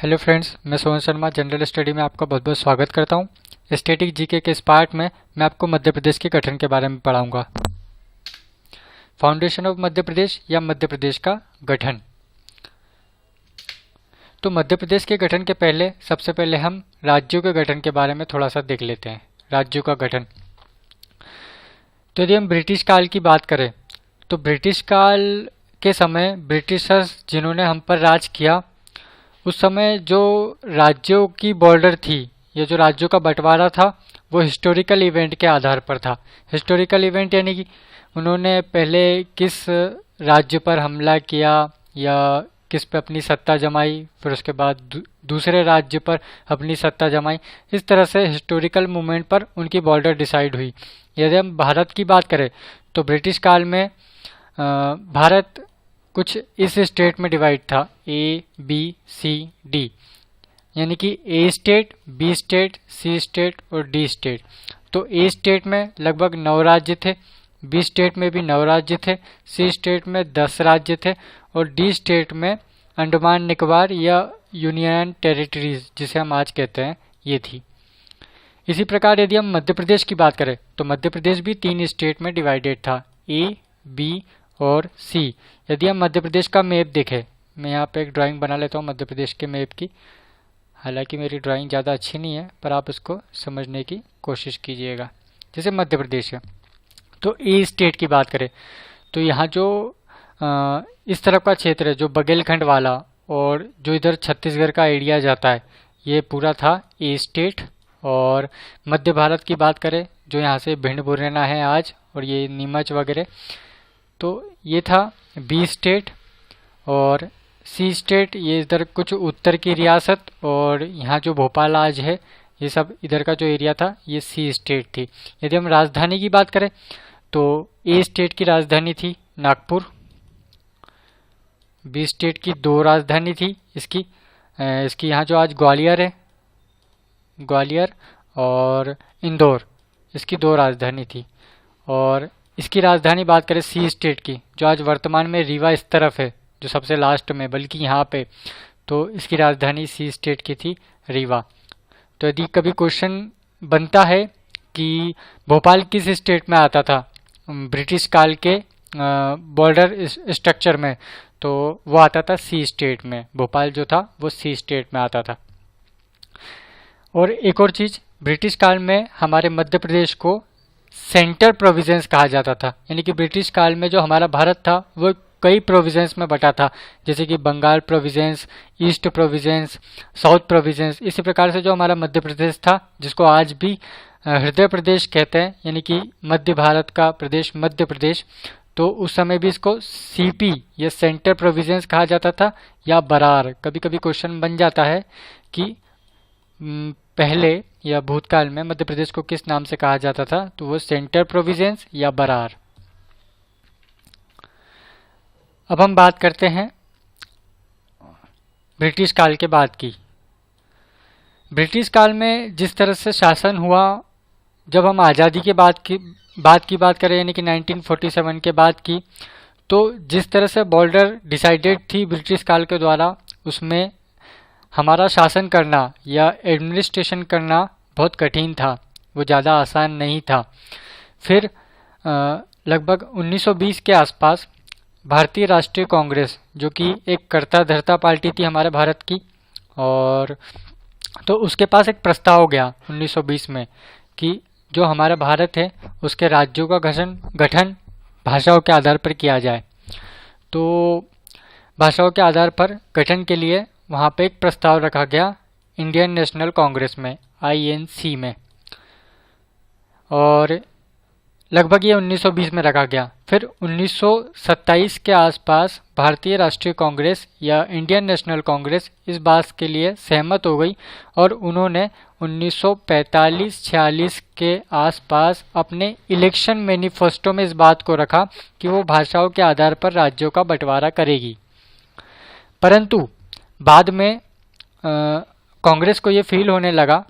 Hello friends, मैं Sohan Sharma general study में आपका बहुत बहुत स्वागत करता हूं। स्टैटिक जीके के इस पार्ट में मैं आपको मध्य प्रदेश के गठन के बारे में पढ़ाऊंगा। फाउंडेशन ऑफ मध्य प्रदेश या मध्य प्रदेश का गठन। तो मध्य प्रदेश के गठन के पहले सबसे पहले हम राज्यों के गठन के बारे में थोड़ा सा देख लेते हैं। राज्यों का गठन। तो यदि हम ब्रिटिश काल की बात करें तो ब्रिटिश काल के समय ब्रिटिशर्स जिन्होंने हम पर राज किया, उस समय जो राज्यों की बॉर्डर थी या जो राज्यों का बंटवारा था वो हिस्टोरिकल इवेंट के आधार पर था। हिस्टोरिकल इवेंट यानी कि उन्होंने पहले किस राज्य पर हमला किया या किस पे अपनी सत्ता जमाई, फिर उसके बाद दूसरे राज्य पर अपनी सत्ता जमाई। इस तरह से हिस्टोरिकल मूवमेंट पर उनकी बॉर्डर डिसाइड हुई। यदि हम भारत की बात करें तो ब्रिटिश काल में भारत कुछ इस स्टेट में डिवाइड था, ए बी सी डी, यानी कि ए स्टेट, बी स्टेट, सी स्टेट और डी स्टेट। तो ए स्टेट में लगभग 9 राज्य थे, बी स्टेट में भी 9 राज्य थे, सी स्टेट में 10 राज्य थे और डी स्टेट में अंडमान निकोबार या यूनियन टेरिटरीज जिसे हम आज कहते हैं ये थी। इसी प्रकार यदि हम मध्य प्रदेश की बात करें तो मध्य प्रदेश भी 3 स्टेट में डिवाइडेड था, ए बी और सी। यदि हम मध्य प्रदेश का मैप देखें, मैं यहाँ पे एक ड्राइंग बना लेता हूँ मध्य प्रदेश के मैप की। हालांकि मेरी ड्राइंग ज़्यादा अच्छी नहीं है पर आप इसको समझने की कोशिश कीजिएगा। जैसे मध्य प्रदेश है तो ए स्टेट की बात करें तो यहाँ जो इस तरफ का क्षेत्र है जो बघेलखंड वाला और जो इधर छत्तीसगढ़ का एरिया जाता है ये पूरा था ए स्टेट। और मध्य भारत की बात करें जो यहाँ से भिंड मुरैना है आज और ये नीमच वगैरह, तो ये था बी स्टेट। और सी स्टेट ये इधर कुछ उत्तर की रियासत और यहाँ जो भोपाल आज है ये सब इधर का जो एरिया था ये सी स्टेट थी। यदि हम राजधानी की बात करें तो ए स्टेट की राजधानी थी नागपुर, बी स्टेट की 2 राजधानी थी इसकी यहाँ जो आज ग्वालियर है, ग्वालियर और इंदौर, इसकी 2 राजधानी थी। और इसकी राजधानी बात करें सी स्टेट की जो आज वर्तमान में रीवा इस तरफ है, जो सबसे लास्ट में बल्कि यहाँ पे, तो इसकी राजधानी सी स्टेट की थी रीवा। तो यदि कभी क्वेश्चन बनता है कि भोपाल किस स्टेट में आता था ब्रिटिश काल के बॉर्डर स्ट्रक्चर में, तो वो आता था सी स्टेट में। भोपाल जो था वो सी स्टेट में आता था। और एक और चीज़, ब्रिटिश काल में हमारे मध्य प्रदेश को सेंटर प्रोविजेंस कहा जाता था। यानी कि ब्रिटिश काल में जो हमारा भारत था वो कई प्रोविजेंस में बटा था, जैसे कि Bengal provisions, east provisions, south provisions. इसी प्रकार से जो हमारा मध्य प्रदेश था जिसको आज भी हृदय प्रदेश कहते हैं, यानी कि मध्य भारत का प्रदेश मध्य प्रदेश, तो उस समय भी इसको सीपी या सेंटर प्रोविजेंस कहा जाता था या बरार। कभी कभी क्वेश्चन बन जाता है कि पहले या भूतकाल में मध्य प्रदेश को किस नाम से कहा जाता था, तो वो सेंटर प्रोविजेंस या बरार। अब हम बात करते हैं ब्रिटिश काल के बाद की। ब्रिटिश काल में जिस तरह से शासन हुआ, जब हम आज़ादी के बाद की बात करें यानी कि 1947 के बाद की, तो जिस तरह से बॉर्डर डिसाइडेड थी ब्रिटिश काल के द्वारा, उसमें हमारा शासन करना या एडमिनिस्ट्रेशन करना बहुत कठिन था, वो ज़्यादा आसान नहीं था। फिर लगभग 1920 के आसपास भारतीय राष्ट्रीय कांग्रेस, जो कि एक कर्ता धर्ता पार्टी थी हमारे भारत की, और तो उसके पास एक प्रस्ताव गया 1920 में कि जो हमारा भारत है उसके राज्यों का गठन भाषाओं के आधार पर किया जाए। तो भाषाओं के आधार पर गठन के लिए वहाँ पे एक प्रस्ताव रखा गया इंडियन नेशनल कांग्रेस में, INC में, और लगभग ये 1920 में रखा गया। फिर 1927 के आसपास भारतीय राष्ट्रीय कांग्रेस या इंडियन नेशनल कांग्रेस इस बात के लिए सहमत हो गई और उन्होंने 1945-46 के आसपास अपने इलेक्शन मैनिफेस्टो में इस बात को रखा कि वो भाषाओं के आधार पर राज्यों का बंटवारा करेगी। परंतु बाद में कांग्रेस को ये फील होने लगा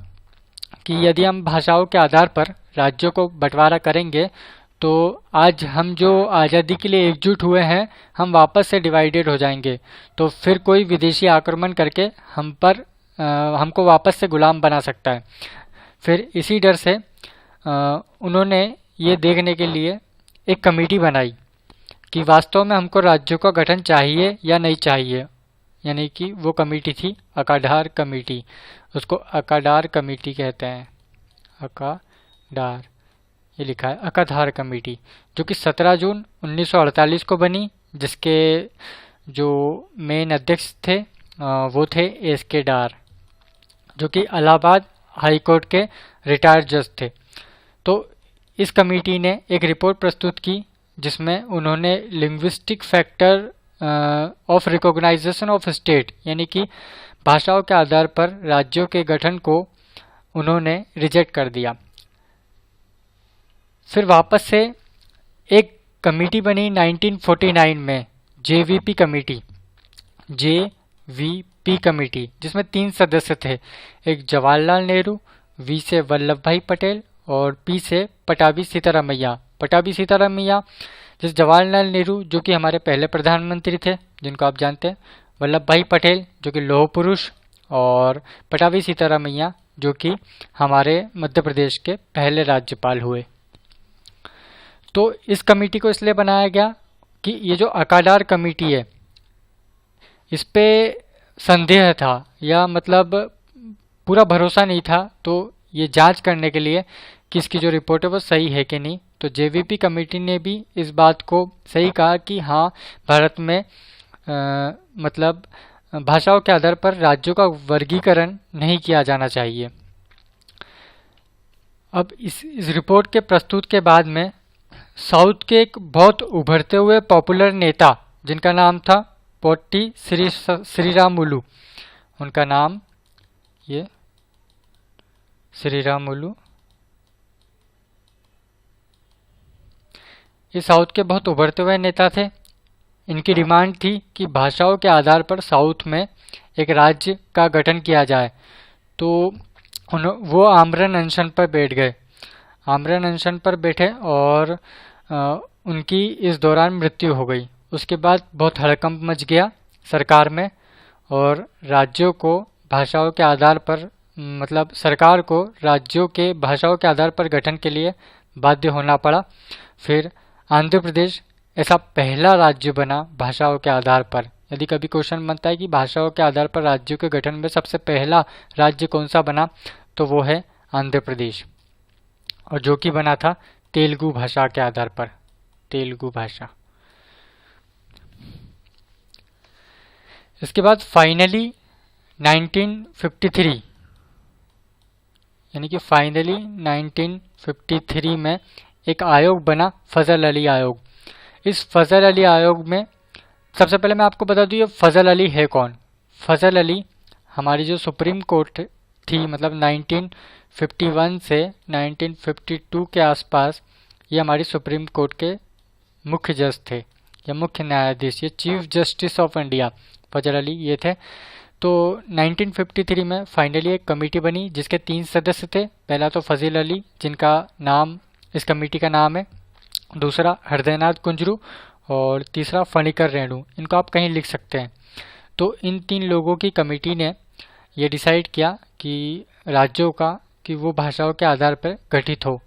कि यदि हम भाषाओं के आधार पर राज्यों को बंटवारा करेंगे तो आज हम जो आज़ादी के लिए एकजुट हुए हैं, हम वापस से डिवाइडेड हो जाएंगे, तो फिर कोई विदेशी आक्रमण करके हमको वापस से गुलाम बना सकता है। फिर इसी डर से उन्होंने ये देखने के लिए एक कमेटी बनाई कि वास्तव में हमको राज्यों का गठन चाहिए या नहीं चाहिए। यानी कि वो कमेटी थी अकाडार कमेटी, उसको अकाडार कमेटी कहते हैं। अकाडार, ये लिखा है अकाधार कमेटी, जो कि 17 जून 1948 को बनी, जिसके जो मेन अध्यक्ष थे वो थे एस.के. डार, जो कि इलाहाबाद हाई कोर्ट के रिटायर्ड जज थे। तो इस कमेटी ने एक रिपोर्ट प्रस्तुत की जिसमें उन्होंने linguistic factor of recognization of state, यानी कि भाषाओं के आधार पर राज्यों के गठन को उन्होंने रिजेक्ट कर दिया। फिर वापस से एक कमेटी बनी 1949 में, जेवीपी कमेटी, जिसमें 3 सदस्य थे। एक जवाहरलाल नेहरू, वी से वल्लभ भाई पटेल और पी से पटाभी सीतारामैया। जैसे जवाहरलाल नेहरू जो कि हमारे पहले प्रधानमंत्री थे, जिनको आप जानते हैं, वल्लभ भाई पटेल जो कि लौह पुरुष, और पटाभी सीतारामैया जो कि हमारे मध्य प्रदेश के पहले राज्यपाल हुए। तो इस कमेटी को इसलिए बनाया गया कि ये जो अकाडार कमेटी है, इस पे संदेह था, या मतलब पूरा भरोसा नहीं था, तो ये जांच करने के लिए कि इसकी जो रिपोर्ट है वो सही है कि नहीं। तो जेवीपी कमेटी ने भी इस बात को सही कहा कि हाँ, भारत में मतलब भाषाओं के आधार पर राज्यों का वर्गीकरण नहीं किया जाना चाहिए। अब इस रिपोर्ट के प्रस्तुत के बाद में साउथ के एक बहुत उभरते हुए पॉपुलर नेता, जिनका नाम था पोट्टी श्रीरामुलु, उनका नाम ये श्रीरामुलु, ये साउथ के बहुत उभरते हुए नेता थे। इनकी डिमांड थी कि भाषाओं के आधार पर साउथ में एक राज्य का गठन किया जाए। तो वो आमरण अनशन पर बैठे और उनकी इस दौरान मृत्यु हो गई। उसके बाद बहुत हड़कंप मच गया सरकार में, और राज्यों को भाषाओं के आधार पर, मतलब सरकार को राज्यों के भाषाओं के आधार पर गठन के लिए बाध्य होना पड़ा। फिर आंध्र प्रदेश ऐसा पहला राज्य बना भाषाओं के आधार पर। यदि कभी क्वेश्चन बनता है कि भाषाओं के आधार पर राज्यों के गठन में सबसे पहला राज्य कौन सा बना, तो वो है आंध्र प्रदेश, और जो कि बना था तेलुगु भाषा के आधार पर, तेलुगु भाषा। इसके बाद फाइनली 1953, यानी कि फाइनली 1953 में एक आयोग बना, फजल अली आयोग। इस फजल अली आयोग में सबसे पहले मैं आपको बता दूं ये फजल अली है कौन। फजल अली हमारी जो सुप्रीम कोर्ट थी, मतलब 1951 से 1952 के आसपास, ये हमारी सुप्रीम कोर्ट के मुख्य जज थे या मुख्य न्यायाधीश, ये चीफ जस्टिस ऑफ इंडिया फजल अली ये थे। तो 1953 में फाइनली एक कमेटी बनी जिसके 3 सदस्य थे। पहला तो फजील अली, जिनका नाम इस कमेटी का नाम है, दूसरा हृदयनाथ कुंजरू, और तीसरा फणिकर रेणु। इनको आप कहीं लिख सकते हैं। तो इन 3 लोगों की कमेटी ने ये डिसाइड किया कि राज्यों का कि वो भाषाओं के आधार पर गठित हो।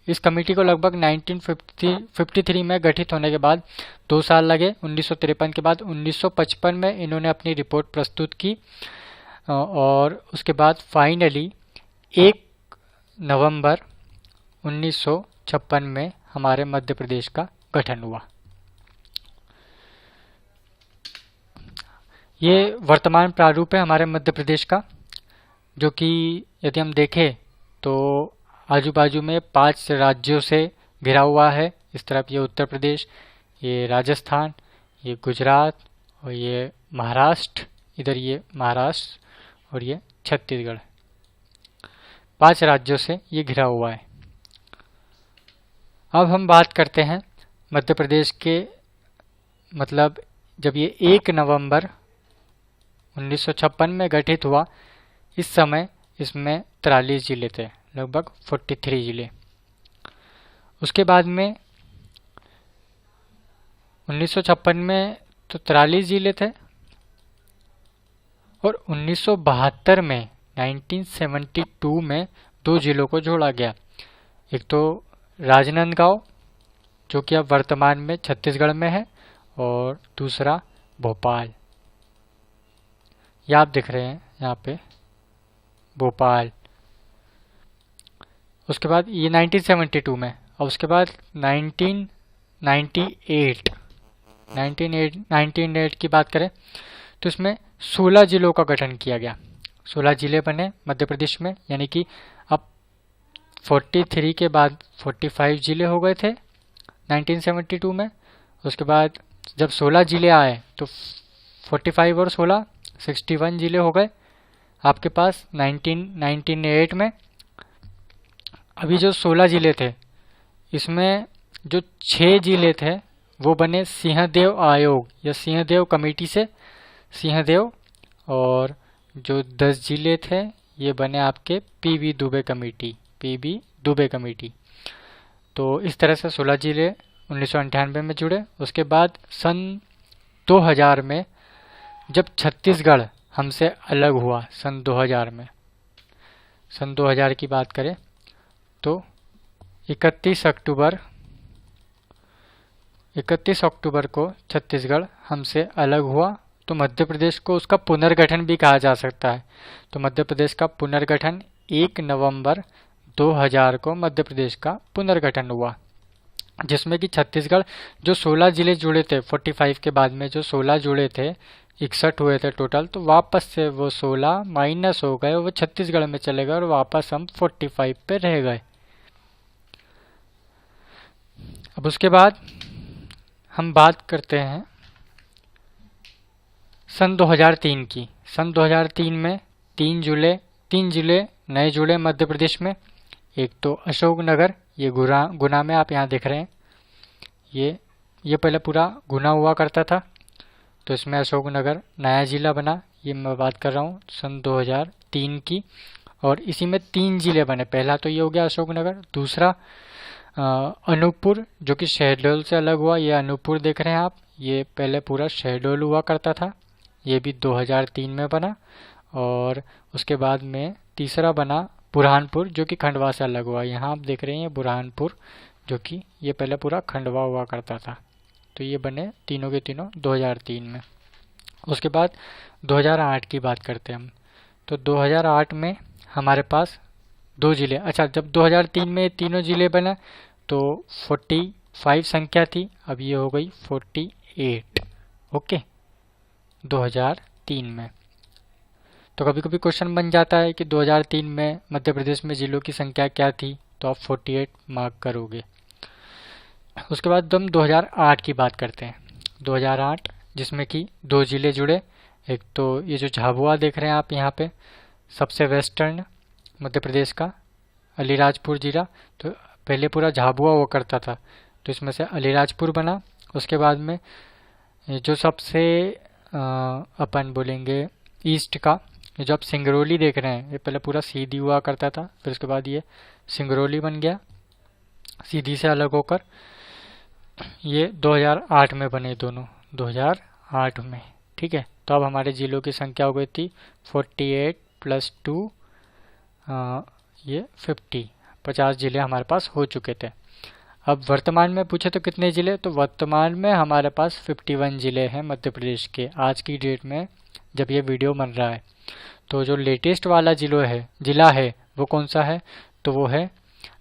इस कमेटी को लगभग 1953 में गठित होने के बाद 2 साल लगे। 1953 के बाद 1955 में इन्होंने अपनी रिपोर्ट प्रस्तुत की, और उसके बाद फाइनली 1 नवंबर 1956 में हमारे मध्य प्रदेश का गठन हुआ। ये वर्तमान प्रारूप है हमारे मध्य प्रदेश का, जो कि यदि हम देखें तो आजू बाजू में 5 राज्यों से घिरा हुआ है। इस तरफ ये उत्तर प्रदेश, ये राजस्थान, ये गुजरात, और ये महाराष्ट्र, इधर ये महाराष्ट्र, और ये छत्तीसगढ़। 5 राज्यों से ये घिरा हुआ है। अब हम बात करते हैं मध्य प्रदेश के, मतलब जब ये 1 नवंबर 1956 में गठित हुआ, इस समय इसमें 43 जिले थे, लगभग 43 जिले। उसके बाद में 1956 में तो 43 जिले थे और 1972 में 1972 में 2 जिलों को जोड़ा गया। एक तो राजनांदगांव जो कि अब वर्तमान में छत्तीसगढ़ में है और दूसरा भोपाल, ये आप दिख रहे हैं यहाँ पे भोपाल। उसके बाद ये 1972 में और उसके बाद 1998 की बात करें तो इसमें 16 जिलों का गठन किया गया। 16 जिले बने मध्य प्रदेश में, यानी कि अब 43 के बाद 45 जिले हो गए थे 1972 में। उसके बाद जब 16 जिले आए तो 45 और 16 61 जिले हो गए आपके पास 1998 में। अभी जो 16 जिले थे इसमें जो 6 जिले थे वो बने सिंहदेव आयोग या सिंहदेव कमेटी से, सिंहदेव, और जो 10 जिले थे ये बने आपके पीबी दुबे कमेटी। तो इस तरह से 16 जिले 1998 में जुड़े। उसके बाद सन 2000 में जब छत्तीसगढ़ हमसे अलग हुआ, सन 2000 की बात करें तो 31 अक्टूबर को छत्तीसगढ़ हमसे अलग हुआ। तो मध्य प्रदेश को उसका पुनर्गठन भी कहा जा सकता है। तो मध्य प्रदेश का पुनर्गठन 1 नवंबर 2000 को मध्य प्रदेश का पुनर्गठन हुआ, जिसमें कि छत्तीसगढ़ जो 16 जिले जुड़े थे 45 के बाद में, जो 16 जुड़े थे 61 हुए थे टोटल, तो वापस से वो 16 माइनस हो गए, वो छत्तीसगढ़ में चले गए और वापस हम 45 पे रह गए। अब उसके बाद हम बात करते हैं सन 2003 की। सन 2003 में 3 जिले नए जुड़े मध्य प्रदेश में। एक तो अशोकनगर, ये गुना में आप यहाँ देख रहे हैं, ये पहले पूरा गुना हुआ करता था, तो इसमें अशोकनगर नया जिला बना। ये मैं बात कर रहा हूँ सन 2003 की। और इसी में 3 जिले बने। पहला तो ये हो गया अशोकनगर, दूसरा अनूपपुर जो कि शहडोल से अलग हुआ। ये अनूपपुर देख रहे हैं आप, ये पहले पूरा शहडोल हुआ करता था, ये भी 2003 में बना। और उसके बाद में तीसरा बना बुरहानपुर जो कि खंडवा से अलग हुआ। यहाँ आप देख रहे हैं बुरहानपुर जो कि ये पहले पूरा खंडवा हुआ करता था। तो ये बने तीनों के तीनों 2003 में। उसके बाद 2008 की बात करते हैं हम। तो 2008 में हमारे पास 2 जिले, अच्छा जब 2003 में तीनों जिले बने तो 45 संख्या थी, अब ये हो गई 48। ओके, 2003 में। तो कभी कभी क्वेश्चन बन जाता है कि 2003 में मध्य प्रदेश में जिलों की संख्या क्या थी, तो आप 48 मार्क करोगे। उसके बाद हम 2008 की बात करते हैं। 2008 जिसमें कि 2 जिले जुड़े। एक तो ये जो झाबुआ देख रहे हैं आप यहाँ पे, सबसे वेस्टर्न मध्य प्रदेश का अलीराजपुर जिला, तो पहले पूरा झाबुआ हुआ करता था, तो इसमें से अलीराजपुर बना। उसके बाद में जो सबसे अपन बोलेंगे ईस्ट का, जो आप सिंगरौली देख रहे हैं, ये पहले पूरा सीधी हुआ करता था, फिर उसके बाद ये सिंगरौली बन गया सीधी से अलग होकर। ये 2008 में बने दोनों, 2008 में। ठीक है, तो अब हमारे जिलों की संख्या हो गई थी 48 + 2 ये 50 जिले हमारे पास हो चुके थे। अब वर्तमान में पूछे तो कितने जिले, तो वर्तमान में हमारे पास 51 जिले हैं मध्य प्रदेश के आज की डेट में जब ये वीडियो बन रहा है। तो जो लेटेस्ट वाला जिला है वो कौन सा है, तो वो है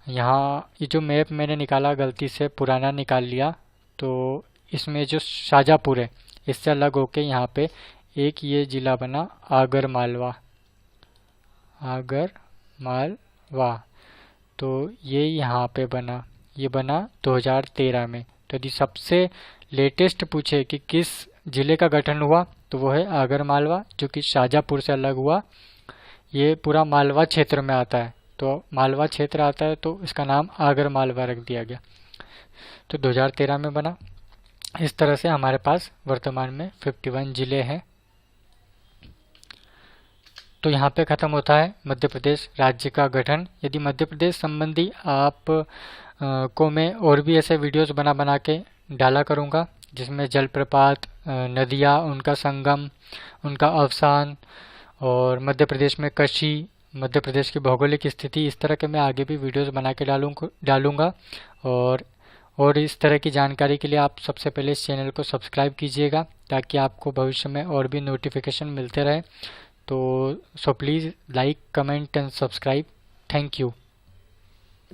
यहाँ, ये जो मैप मैंने निकाला गलती से पुराना निकाल लिया, तो इसमें जो शाजापुर है इससे अलग होके यहाँ पे एक ये जिला बना आगर मालवा, तो ये यहाँ पे बना, ये बना 2013 में। तो यदि सबसे लेटेस्ट पूछे कि किस जिले का गठन हुआ, तो वो है आगर मालवा जो कि शाजापुर से अलग हुआ। ये पूरा मालवा क्षेत्र में आता है, तो मालवा क्षेत्र आता है तो इसका नाम आगर मालवा रख दिया गया। तो 2013 में बना। इस तरह से हमारे पास वर्तमान में 51 जिले हैं। तो यहाँ पे ख़त्म होता है मध्य प्रदेश राज्य का गठन। यदि मध्य प्रदेश संबंधी आप को मैं और भी ऐसे वीडियोस बना के डाला करूँगा जिसमें जलप्रपात, नदियाँ, उनका संगम, उनका अवसान, और मध्य प्रदेश में कृषि, मध्य प्रदेश की भौगोलिक स्थिति, इस तरह के मैं आगे भी वीडियोस बना के डालूंगा। और इस तरह की जानकारी के लिए आप सबसे पहले इस चैनल को सब्सक्राइब कीजिएगा, ताकि आपको भविष्य में और भी नोटिफिकेशन मिलते रहे। तो so please like, comment and subscribe. Thank you.